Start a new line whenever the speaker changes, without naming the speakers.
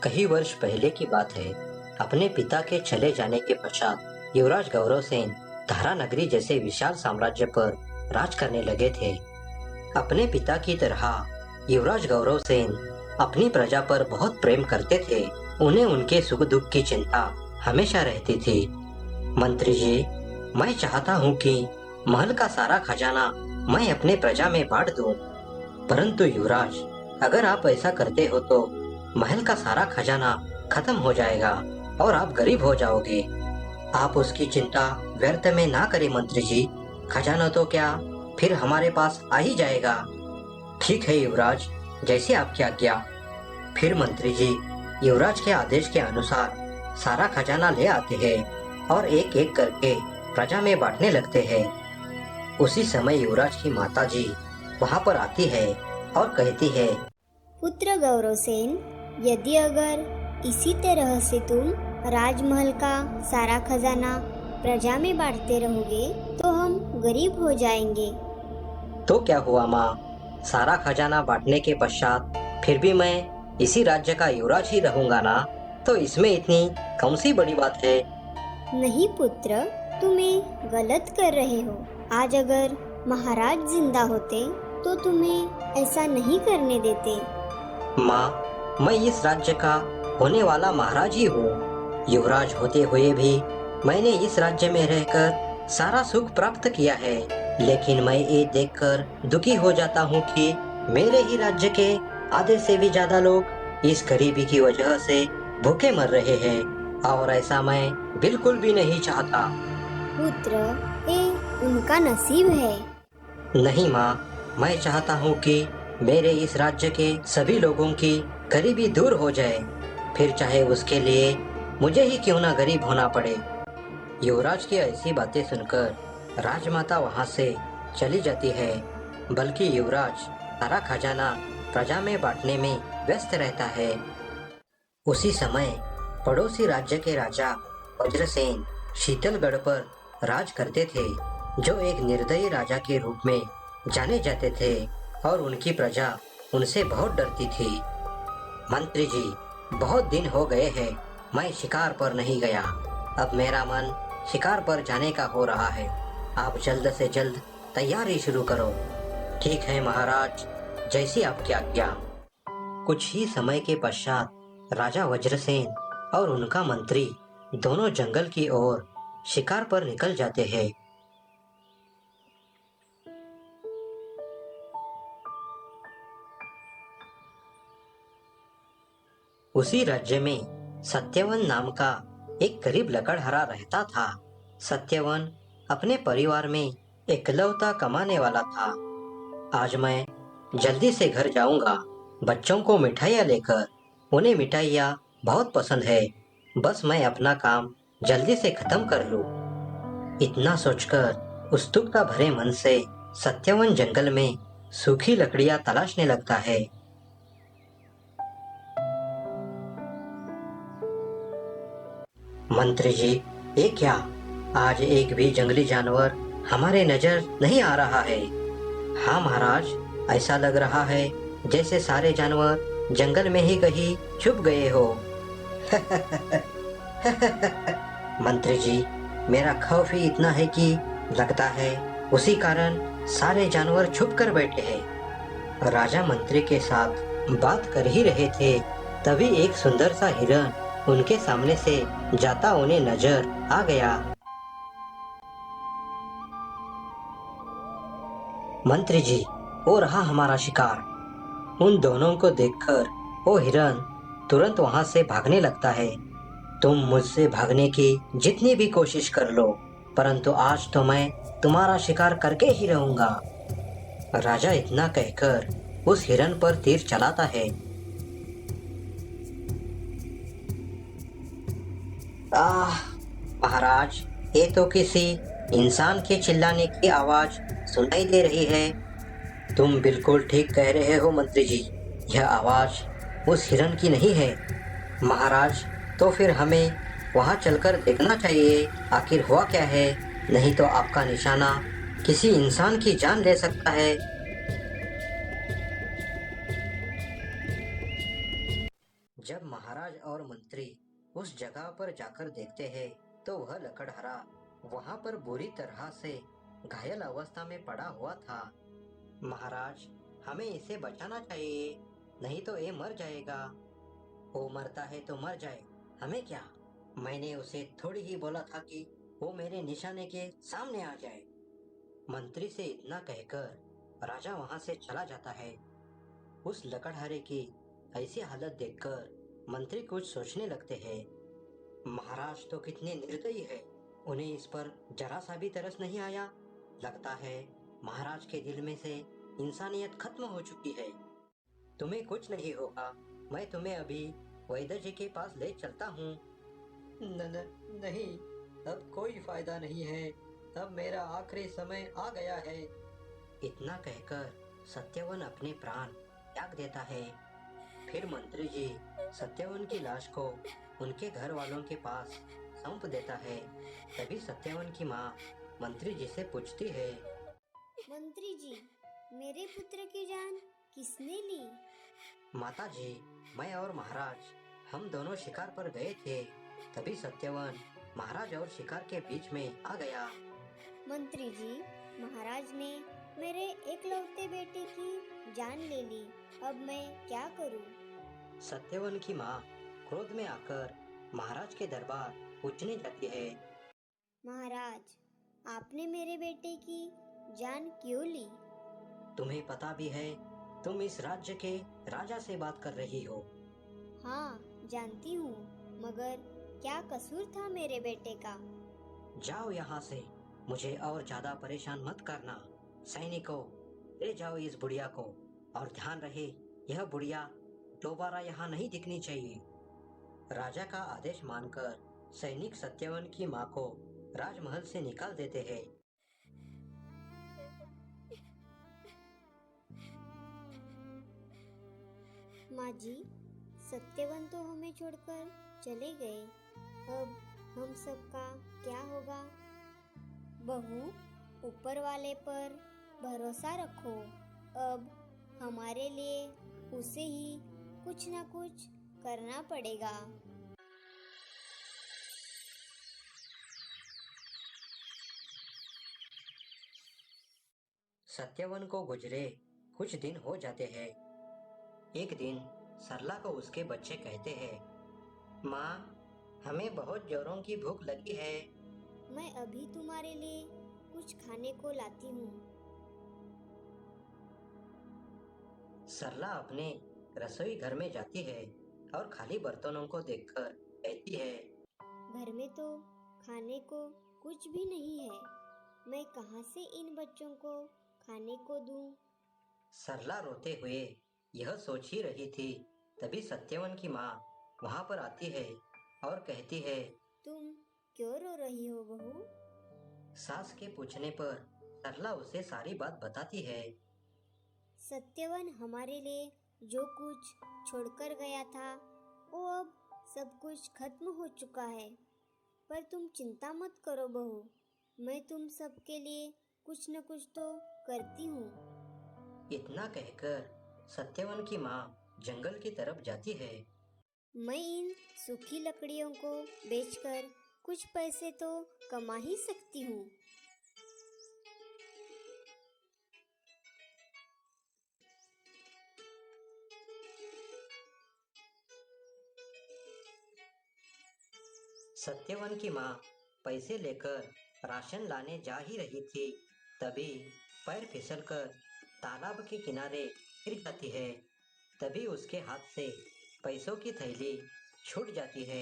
कई वर्ष पहले की बात है। अपने पिता के चले जाने के पश्चात युवराज गौरव सेन धारा नगरी जैसे विशाल साम्राज्य पर राज करने लगे थे। अपने पिता की तरह युवराज गौरव सेन अपनी प्रजा पर बहुत प्रेम करते थे। उन्हें उनके सुख दुख की चिंता हमेशा रहती थी। मंत्री जी, मैं चाहता हूँ कि महल का सारा खजाना मैं अपने प्रजा में बांट दूं। परंतु युवराज, अगर आप ऐसा करते हो तो महल का सारा खजाना खत्म हो जाएगा और आप गरीब हो जाओगे। आप उसकी चिंता व्यर्थ में ना करें मंत्री जी। खजाना तो क्या, फिर हमारे पास आ ही जाएगा। ठीक है युवराज, जैसी आपकी आज्ञा। फिर मंत्री जी युवराज के आदेश के अनुसार सारा खजाना ले आते हैं और एक एक करके प्रजा में बांटने लगते हैं। उसी समय युवराज की माता जी वहां पर आती है और कहती है,
पुत्र गौरवसेन, यदि अगर इसी तरह से तुम राजमहल का सारा खजाना प्रजा में बांटते रहोगे तो हम गरीब हो जाएंगे।
तो क्या हुआ माँ, सारा खजाना बांटने के पश्चात फिर भी मैं इसी राज्य का युवराज ही रहूंगा ना। तो इसमें इतनी कौन सी बड़ी बात है।
नहीं पुत्र, तुम्हें गलत कर रहे हो। आज अगर महाराज जिंदा होते तो तुम्हें ऐसा नहीं करने देते।
माँ, मैं इस राज्य का होने वाला महाराज ही हूँ। युवराज होते हुए भी मैंने इस राज्य में रहकर सारा सुख प्राप्त किया है। लेकिन मैं ये देखकर दुखी हो जाता हूँ कि मेरे ही राज्य के आधे से भी ज्यादा लोग इस गरीबी की वजह से भूखे मर रहे हैं और ऐसा मैं बिल्कुल भी नहीं चाहता।
पुत्र, ये उनका नसीब है।
नहीं माँ, मैं चाहता हूँ कि मेरे इस राज्य के सभी लोगों की गरीबी दूर हो जाए, फिर चाहे उसके लिए मुझे ही क्यों ना गरीब होना पड़े। युवराज की ऐसी बातें सुनकर राजमाता वहां से चली जाती है, बल्कि युवराज सारा खजाना प्रजा में बांटने में व्यस्त रहता है। उसी समय पड़ोसी राज्य के राजा वज्रसेन शीतलगढ़ पर राज करते थे, जो एक निर्दयी राजा के रूप में जाने जाते थे और उनकी प्रजा उनसे बहुत डरती थी। मंत्री जी, बहुत दिन हो गए हैं मैं शिकार पर नहीं गया। अब मेरा मन शिकार पर जाने का हो रहा है। आप जल्द से जल्द तैयारी शुरू करो। ठीक है महाराज, जैसी आपकी आज्ञा। कुछ ही समय के पश्चात राजा वज्रसेन और उनका मंत्री दोनों जंगल की ओर शिकार पर निकल जाते हैं। उसी राज्य में सत्यवन नाम का एक गरीब लकड़हारा रहता था। सत्यवन अपने परिवार में इकलौता कमाने वाला था। आज मैं जल्दी से घर जाऊंगा, बच्चों को मिठाइयाँ लेकर। उन्हें मिठाइयाँ बहुत पसंद है। बस मैं अपना काम जल्दी से खत्म कर लूं। इतना सोचकर उत्सुकता भरे मन से सत्यवन जंगल में सूखी लकड़ियाँ तलाशने लगता है। मंत्री जी, ये क्या, आज एक भी जंगली जानवर हमारे नजर नहीं आ रहा है। हाँ महाराज, ऐसा लग रहा है जैसे सारे जानवर जंगल में ही कहीं छुप गए हो। मंत्री जी, मेरा खौफ ही इतना है कि लगता है उसी कारण सारे जानवर छुप कर बैठे हैं। राजा मंत्री के साथ बात कर ही रहे थे, तभी एक सुंदर सा हिरण उनके सामने से जाता उन्हें नजर आ गया। मंत्री जी, वो रहा हमारा शिकार। उन दोनों को देखकर वो हिरण तुरंत वहां से भागने लगता है। तुम मुझसे भागने की जितनी भी कोशिश कर लो, परंतु आज तो मैं तुम्हारा शिकार करके ही रहूंगा। राजा इतना कहकर उस हिरण पर तीर चलाता है। आह महाराज, ये तो किसी इंसान के चिल्लाने की आवाज सुनाई दे रही है। तुम बिल्कुल ठीक कह रहे हो मंत्री जी, यह आवाज उस हिरण की नहीं है। महाराज, तो फिर हमें वहां चलकर देखना चाहिए आखिर हुआ क्या है, नहीं तो आपका निशाना किसी इंसान की जान ले सकता है। जब महाराज और मंत्री उस जगह पर जाकर देखते हैं तो वह लकड़हारा वहां पर बुरी तरह से घायल अवस्था में पड़ा हुआ था। महाराज, हमें इसे बचाना चाहिए, नहीं तो ये मर जाएगा। वो मरता है तो मर जाए, हमें क्या। मैंने उसे थोड़ी ही बोला था कि वो मेरे निशाने के सामने आ जाए। मंत्री से इतना कहकर राजा वहां से चला जाता है। उस लकड़हारे की ऐसी हालत देखकर मंत्री कुछ सोचने लगते हैं। महाराज तो कितने निर्दयी है, उन्हें इस पर जरा सा भी तरस नहीं आया। लगता है महाराज के दिल में से इंसानियत खत्म हो चुकी है। तुम्हें कुछ नहीं होगा, मैं तुम्हें अभी वैद्य जी के पास ले चलता हूँ। नहीं, अब कोई फायदा नहीं है, अब मेरा आखिरी समय आ गया है। इतना कहकर सत्यवन अपने प्राण त्याग देता है। फिर मंत्री जी सत्यवन की लाश को उनके घर वालों के पास सौंप देता है। तभी सत्यवन की माँ मंत्री जी से पूछती है,
मंत्री जी, मेरे पुत्र की जान किसने ली?
माता जी, मैं और महाराज हम दोनों शिकार पर गए थे। तभी सत्यवन महाराज और शिकार के बीच में आ गया।
मंत्री जी, महाराज ने मेरे एकलौते बेटे की जान ले ली, अब मैं क्या करूं?
सत्यवन की माँ क्रोध में आकर महाराज के दरबार पूछने जाती है,
महाराज, आपने मेरे बेटे की जान क्यों ली?
तुम्हें पता भी है तुम इस राज्य के राजा से बात कर रही हो।
हाँ, जानती हूँ, मगर क्या कसूर था मेरे बेटे का?
जाओ यहाँ से, मुझे और ज्यादा परेशान मत करना। सैनिकों, ले जाओ इस बुढ़िया को, और ध्यान रहे यह बुढ़िया दोबारा यहाँ नहीं दिखनी चाहिए। राजा का आदेश मानकर सैनिक सत्यवन की माँ को राजमहल से निकाल देते हैं।
माँ जी, सत्यवन तो हमें छोड़कर चले गए, अब हम सबका क्या होगा? बहू, ऊपर वाले पर भरोसा रखो, अब हमारे लिए उसे ही कुछ ना कुछ करना पड़ेगा।
सत्यवन को गुजरे कुछ दिन हो जाते हैं। एक दिन सरला को उसके बच्चे कहते हैं, माँ, हमें बहुत जोरों की भूख लगी है।
मैं अभी तुम्हारे लिए कुछ खाने को लाती हूँ।
सरला अपने रसोई घर में जाती है और खाली बर्तनों को देखकर कहती है,
घर में तो खाने को कुछ भी नहीं है, मैं कहाँ से इन बच्चों को खाने को दूँ?
सरला रोते हुए यह सोच ही रही थी। तभी सत्यवन की माँ वहां पर आती है और कहती है,
तुम क्यों रो रही हो बहू?
सास के पूछने पर सरला उसे सारी बात बताती है।
सत्यवन हमारे लिए जो कुछ छोड़कर गया था, वो अब सब कुछ खत्म हो चुका है। पर तुम चिंता मत करो बहू, मैं तुम सबके लिए कुछ न कुछ तो करती हूँ।
इतना कहकर सत्यवन की माँ जंगल की तरफ जाती है।
मैं इन सूखी लकड़ियों को बेचकर कुछ पैसे तो कमा ही सकती हूँ।
सत्यवन की माँ पैसे लेकर राशन लाने जा ही रही थी। तभी पैर फिसलकर तालाब के किनारे गिर जाती है। तभी उसके हाथ से पैसों की थैली छूट जाती है।